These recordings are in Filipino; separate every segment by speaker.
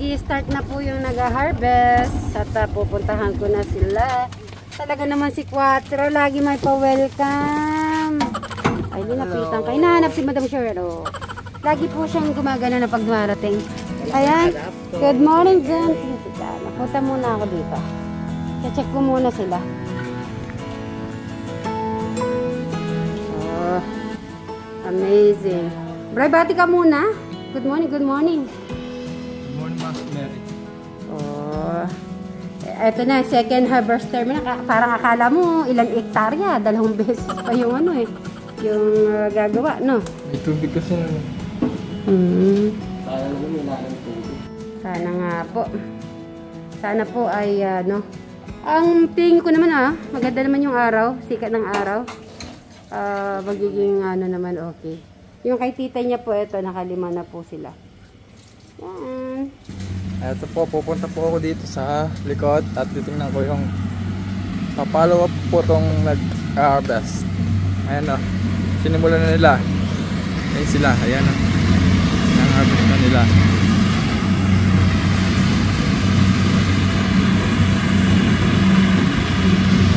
Speaker 1: Nag-i-start na po yung nag-harvest at pupuntahan ko na sila. Talaga naman si Quattro, lagi may pa-welcome. Ay, linapitan ka. Hinahanap si Madam Cheryl. Lagi po siyang gumagana na pag dumarating. Ayan. Good morning, Jen. Napunta muna ako dito. Check ko muna sila. Oh, amazing. Bray, bati ka muna. Good morning, good morning.
Speaker 2: Good morning, Mas Mary.
Speaker 1: Oh, eto na, second harvester mo na. Parang akala mo ilang hektarya. 2 beses pa yung ano eh. Yung gagawa, no?
Speaker 2: May tubig kasi na.
Speaker 1: Sana nga po. Sana po ay ano. Ang tingin ko naman maganda naman yung araw, sikat ng araw. Magiging ano naman okay. Yung kay tita niya po, ito nakalima na po sila. Yan.
Speaker 2: Ito po, pupunta po ako dito sa likod at titingnan ko yung papalo up po itong nag-harvest. Ayan o, sinimulan na nila. Ayan sila, ayan o. Nang-harvest na nila.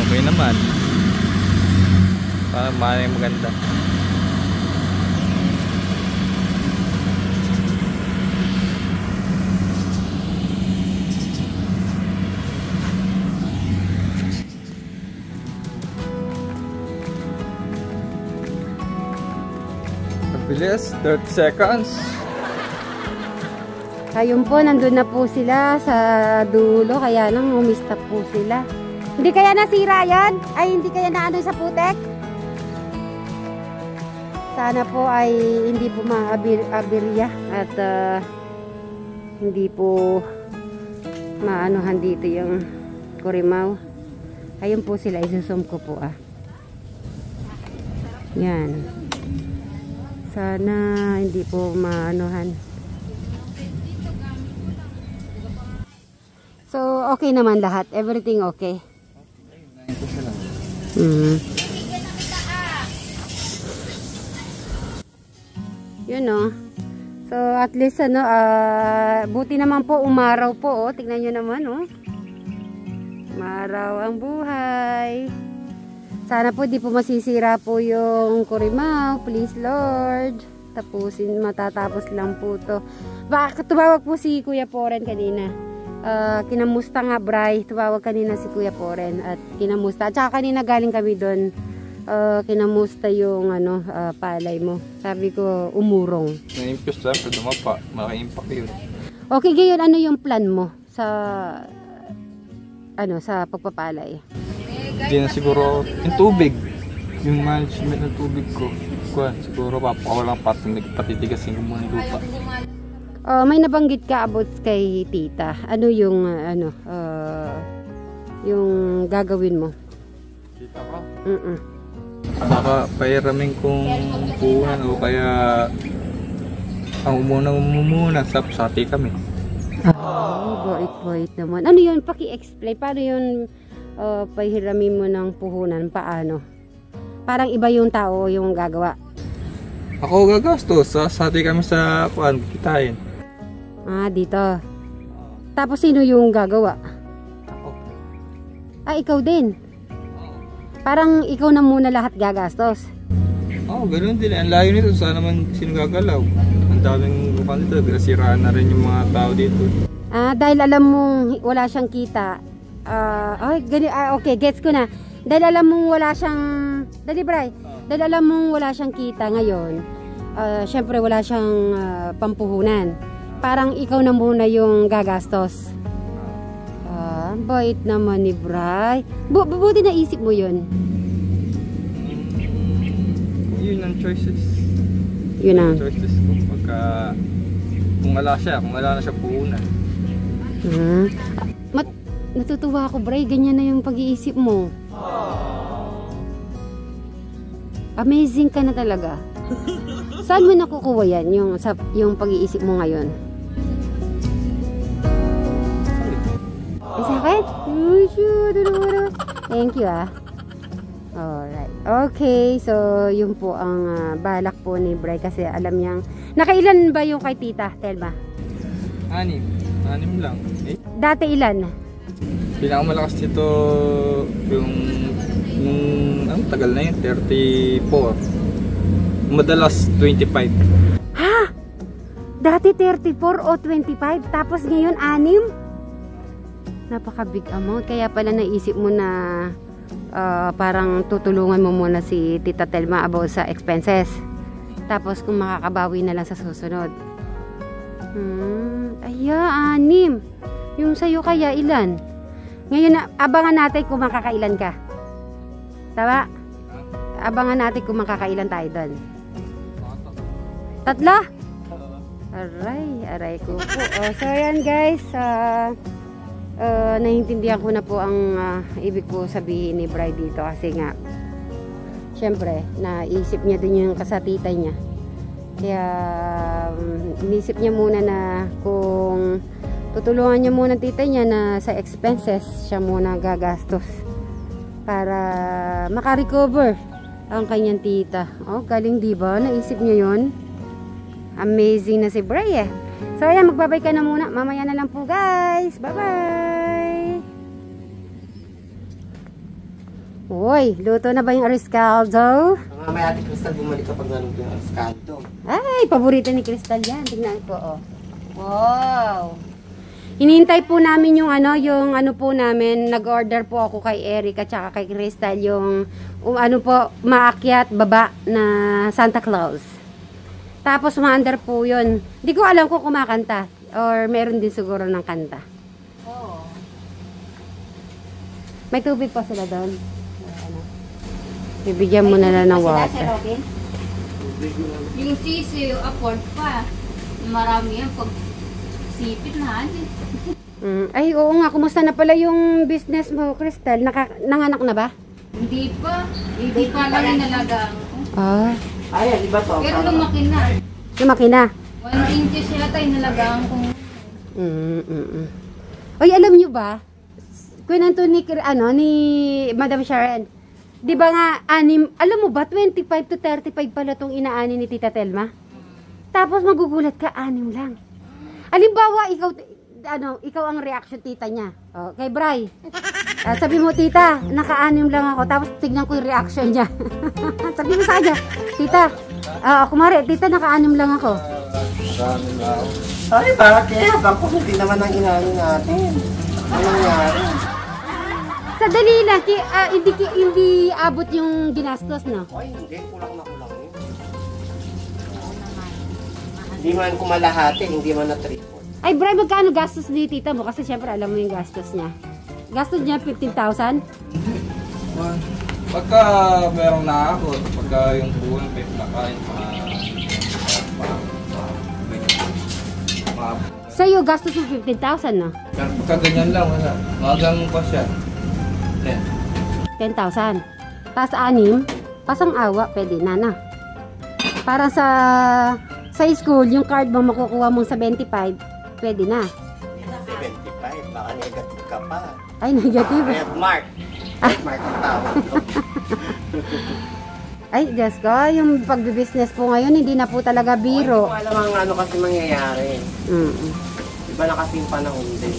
Speaker 2: Okay naman. Parang maraming maganda. Bilis, 30 seconds.
Speaker 1: Ayun po, nandun na po sila sa dulo, kaya lang umistop po sila. Hindi kaya nasira yan? Ay, hindi kaya na ano sa putek? Sana po ay hindi po maaberya at hindi po maanuhan dito yung kurimaw. Ayun po sila, isusum ko po Yan. Sana hindi po maanuhan. So, okay naman lahat. Everything okay. Yun o. So, at least ano, buti naman po umaraw po. Tingnan nyo naman umaraw ang buhay. Sana po di po masisira po yung kurimaw. Please Lord. Tapusin, matatapos lang po to. Baka tumawag po si Kuya Poren kanina. Kinamusta nga Bray. Tumawag kanina si Kuya Poren at kinamusta. At saka kanina galing kami doon. Kinamusta yung ano, palay mo. Sabi ko umurong.
Speaker 2: Na-impus lang pero dumapa. Maka-impact yun.
Speaker 1: Okay, ngayon ano yung plan mo sa ano sa pagpapalay?
Speaker 2: Hindi na siguro yung tubig. Yung management ng tubig ko. Siguro papawalang patitigasin ko muna yung lupa.
Speaker 1: May nabanggit ka about kay tita. Ano yung yung gagawin mo?
Speaker 2: Tita ko? Baka pairamin kong puhunan o kaya ang umuna sa sati kami.
Speaker 1: Bait naman. Ano yun? Paki-explain. Paano yun pahiramin mo ng puhunan? Paano? Parang iba yung tao yung gagawa.
Speaker 2: Ako gagastos. Sati kami sa kitain.
Speaker 1: Dito. Tapos sino yung gagawa?
Speaker 2: Ako.
Speaker 1: Ikaw din. Parang ikaw na muna lahat gagastos.
Speaker 2: Ganoon din. Ang layo nito. Saan naman sino gagalaw? Ang daming lupan dito. Siraan na rin yung mga tao dito.
Speaker 1: Dahil alam mong wala siyang kita. Okay, gets ko na. Dahil alam mong wala siyang... Dali, Bray. Dahil alam mong wala siyang kita ngayon, syempre wala siyang pampuhunan. Parang ikaw na muna yung gagastos. Bait naman ni Bray. Buti na isip mo yun.
Speaker 2: Yun ang choices.
Speaker 1: Yun ang
Speaker 2: choices ko. Kung wala na siya puhunan.
Speaker 1: Natutuwa ako, Bray. Ganyan na yung pag-iisip mo. Amazing ka na talaga. Saan mo nakukuha yan? Yung pag-iisip mo ngayon? Sa akin? Thank you Alright. Okay. So, yun po ang balak po ni Bray kasi alam niyang... Nakailan ba yung kay tita, Telma?
Speaker 2: 6. 6 lang.
Speaker 1: Dati ilan?
Speaker 2: Pinakamalakas dito yung ang tagal na yun, 34. Madalas 25.
Speaker 1: Ha? Dati 34 o 25, tapos ngayon 6? Napaka big amount. Kaya pala naisip mo na parang tutulungan mo muna si Tita Telma about sa expenses. Tapos kung makakabawi na lang sa susunod. Aya, 6. Yung sa'yo kaya ilan? Ngayon, abangan natin kung makakailan ka. Tama? Abangan natin kung makakailan tayo doon. 3? Aray ko po. So, ayan guys. Naiintindihan ko na po ang ibig ko sabihin ni Bri dito. Kasi nga, syempre, naisip niya din yung kasatitay niya. Kaya, inisip niya muna na kung tutulungan niya muna tita niya na sa expenses, siya muna gagastos. Para makarecover ang kanyang tita. Oh, galing diba? Naisip niya yun. Amazing na si Bri eh. So ayan, magbabay ka na muna. Mamaya na lang po guys. Bye-bye. Uy, luto na ba yung ariscaldo?
Speaker 3: Mamaya Ate Crystal, bumalik kapag naluto yung ariscaldo.
Speaker 1: Ay, paborito ni Crystal yan. Tingnan ko, oh. Wow. Hinihintay po namin yung ano po namin, nag-order po ako kay Eric at saka kay Crystal yung maakyat baba na Santa Claus. Tapos umaandar po yun. Hindi ko alam kung kumakanta or meron din siguro ng kanta.
Speaker 4: Oo.
Speaker 1: May tubig pa sila doon. Bibigyan mo na lang ng water.
Speaker 4: Yung sisi, afford pa. Marami yan pag sipit na.
Speaker 1: Ay, oo nga. Kumusta na pala yung business mo, Crystal? Nanganak na ba?
Speaker 4: Hindi pa. Hindi pa lang inalagaan ko.
Speaker 1: Ah.
Speaker 3: Ay, di ba to?
Speaker 4: Pero lumaki na.
Speaker 1: Lumaki na?
Speaker 4: 1 inches yata inalagaan ko.
Speaker 1: Oy, alam nyo ba? Kwento ni Madam Sharon. Di ba nga, alam mo ba, 25 to 35 pala tong inaani ni Tita Telma? Tapos magugulat ka, 6 lang. Halimbawa, ikaw ang reaction tita niya. Oh, kay Bri. Sabi mo, tita, naka-6 lang ako. Tapos tignan ko yung reaction niya. Sabi mo sa kanya, tita, kumari, tita, naka-6 lang ako.
Speaker 3: Ay, bakit? Bako, hindi naman ang inaano natin. Ano nangyari?
Speaker 1: Sa dali lang, hindi abot yung ginastos, no?
Speaker 3: Ay, hindi. Kulang na kulang yun. Hindi man kumalahati, hindi man na-triple.
Speaker 1: Ay, Bri, magkano gastos ni tita mo? Kasi syempre, alam mo yung gastos niya. Gastos niya 15,000?
Speaker 2: Pagka merong nakakot, pagka yung buwan, nakain
Speaker 1: Sa'yo, gastos mo 15,000, no?
Speaker 2: Pero pagka ganyan lang, wala. Magang pa siya.
Speaker 1: 10,000. Tapos 6, pasang awa, pwede na, na. Para sa school, yung card mo makukuha mong 75, pwede na.
Speaker 3: 75, baka negative ka pa.
Speaker 1: Ay, negative.
Speaker 3: Red mark. Red mark ang tawag.
Speaker 1: Ay, Diyos ko, yung pagbibusiness po ngayon, hindi na po talaga biro.
Speaker 3: Hindi ko alam ang ano kasi mangyayari. Iba na kasi yung panahon din.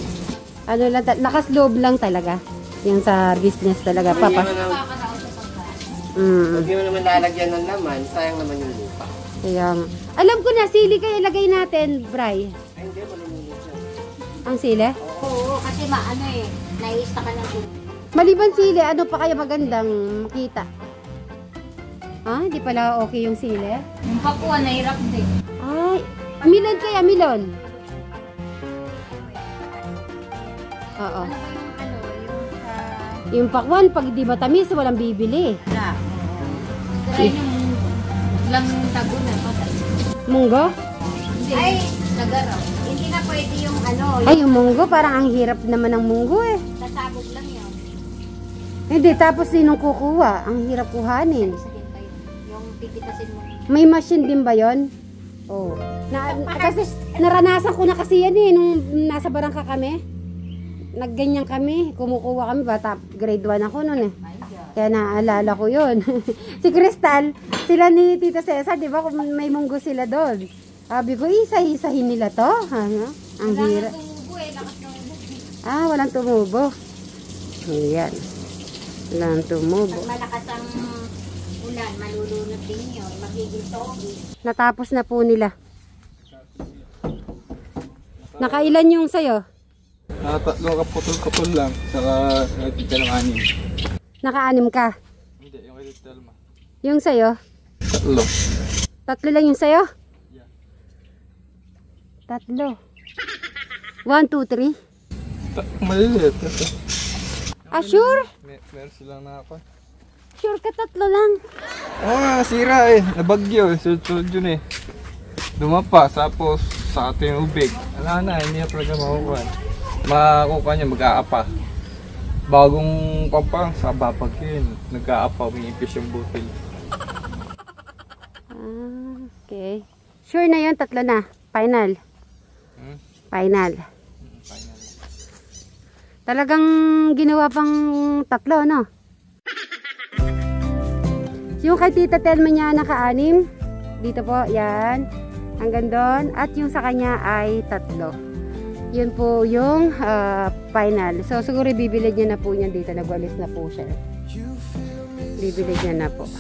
Speaker 1: Ano lang, lakas loob lang talaga. Yung sa business talaga, papa.
Speaker 3: Huwag mo naman lalagyan ng laman, sayang naman yung lupa.
Speaker 1: Kaya, alam ko na, sili kaya lagay natin, Bri.
Speaker 3: Ay, hindi, malulunod siya.
Speaker 1: Ang sili?
Speaker 4: Oo, kasi nai-ista ka ng tubig.
Speaker 1: Maliban sili, ano pa kaya magandang makita? Ha? Di pala okay yung sili?
Speaker 4: Yung pakuan, nahirap din.
Speaker 1: Ay, milon kaya, milon? Oo.
Speaker 4: Ano ba yung sa...
Speaker 1: Yung pakwan, pag di matamis, walang bibili.
Speaker 4: Wala. Try yung lang tago na patay.
Speaker 1: Munggo?
Speaker 4: Hindi. Ay, nagaraw. Hindi na pwede yung
Speaker 1: Ay, yung munggo, parang ang hirap naman ng munggo eh.
Speaker 4: Sasabog lang yun.
Speaker 1: Hindi, tapos sinong kukuha? Ang hirap kuhanin.
Speaker 4: Yung pipitasin mo.
Speaker 1: May machine din ba yon? Oh. Kasi naranasan ko na kasi yan eh, nung nasa barangka kami. Nagganyan kami, kumukuha kami, bata, grade 1 ako noon eh. Kaya naalala ko yun. Si Crystal, sila ni Tita Cesar, di ba, may munggo sila doon. Sabi ko, isa-isahin nila to. Ang hirap. Ah, walang tumubo. Ayan. Walang tumubo.
Speaker 4: Pag malakas ang ulan, malulunod din yun. Magiging togi.
Speaker 1: Natapos na po nila. Nakailan yung sayo?
Speaker 2: Nakatatlo kaputol-kaputol lang. Saka nagtitel ng 6.
Speaker 1: Naka-anim ka.
Speaker 2: Hindi, yung kay Telma.
Speaker 1: Yung sayo?
Speaker 2: 3.
Speaker 1: 3 lang yung sayo?
Speaker 2: Yeah.
Speaker 1: 3. 1, 2, 3.
Speaker 2: Maliliit.
Speaker 1: Ah, sure?
Speaker 2: Meron silang nakakon.
Speaker 1: Sure ka 3 lang.
Speaker 2: Oo nga, sira eh. Nabagyo eh. Sunod yun eh. Dumapa. Tapos sa ating ubig. Wala na, hindi na talaga makukuha. Makukuha niya, mag-aapa. Bagong pampang sa babag yun. Nag-aapa, umiipis yung butil.
Speaker 1: Ah, okay. Sure na yun, 3 na. Final. Final.
Speaker 2: Final.
Speaker 1: Talagang ginawa pang 3, no? Yung kay Tita Telma niya naka-6. Dito po, yan. Hanggang doon. At yung sa kanya ay 3. Yun po yung final. So, siguro bibilid niya na po niya dito. Nagwalis na po siya. Bibilid niya na po.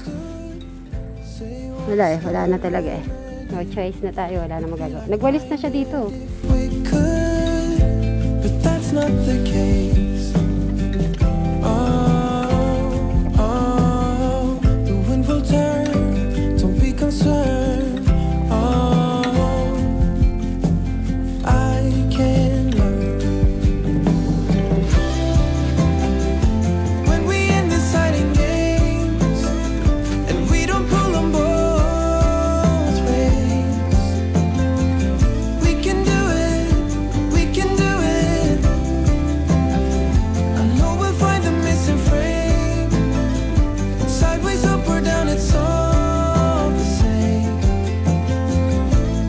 Speaker 1: Wala eh. Wala na talaga eh. No choice na tayo. Wala na magagawa. Nagwalis na siya dito.
Speaker 5: We could, but that's not the case. Oh, the wind will turn. Don't be concerned. Oh, I can learn. When we end the fighting games, and we don't pull them both ways, we can do it. We can do it. I know we'll find the missing frame. Sideways, up or down, it's all the same.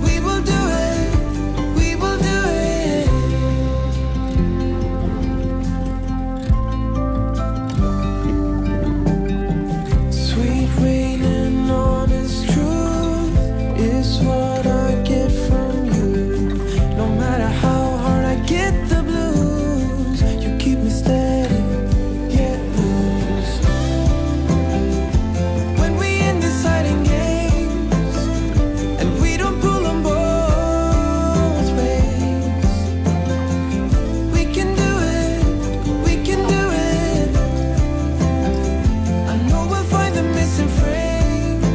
Speaker 5: We will do it. We will do it. Sweet rain and honest truth is what I get from you. No matter how hard I get the blues, you keep me steady, yet loose. When we end the fighting games, and we don't pull them both ways, we can do it. We can do it. I know we'll find the missing frame.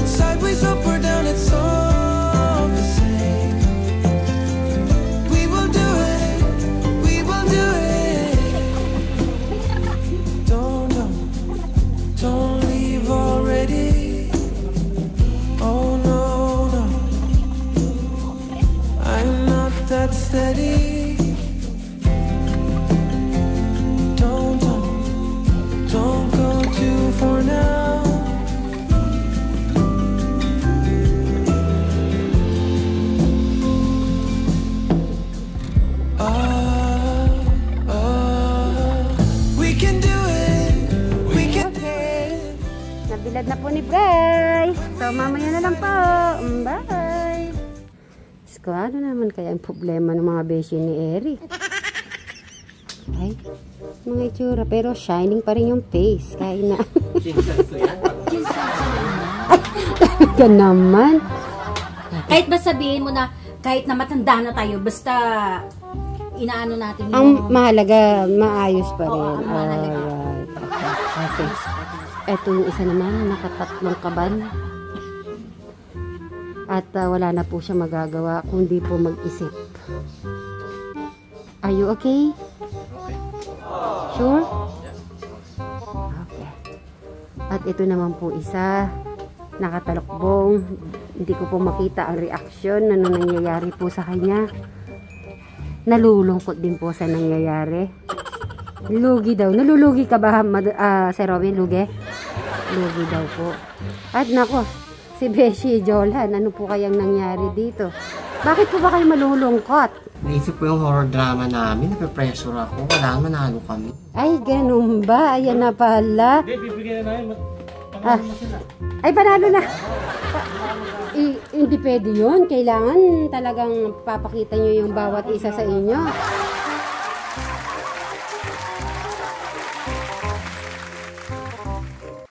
Speaker 5: Sideways, up or down, it's all the same. We will do it. We will do it. Don't leave already. Oh no, no. I'm not that steady. Don't go too far now. We can do it. We can do it.
Speaker 1: Nabilad na po ni Bray. So, mamaya na lang po. Bye! Diyos ko, ano naman kaya ang problema ng mga beshi ni Eric? Ay, mga itsura. Pero shining pa rin yung face. Kaya na. Talaga naman.
Speaker 4: Kahit ba sabihin mo na, kahit na matanda na tayo, basta inaano natin
Speaker 1: Ang mahalaga, maayos pa rin.
Speaker 4: Oo, ang mahalaga.
Speaker 1: Alright. Okay. Ito yung isa naman, nakatatlong kaban. At wala na po siya magagawa kundi po mag-isip. Are you okay? Sure? Okay. At ito naman po isa, nakatalokbong. Hindi ko po makita ang reaksyon na nangyayari po sa kanya. Nalulungkot din po sa nangyayari. Lugi daw. Nalulugi ka ba, Sir Robin? Lugi? Lugi daw po. At nako, si Beshi Jolan, ano po kayang nangyari dito? Bakit po ba kayo malulungkot?
Speaker 3: Naisip ko yung horror drama namin. Nape-pressure ako. Wala, manalo kami.
Speaker 1: Ay, ganun ba? Ayan na pala.
Speaker 6: Hindi, bibigyan na namin.
Speaker 1: Ah. Ay, panalo na. Hindi pwede yun. Kailangan talagang papakita nyo yung bawat isa sa inyo.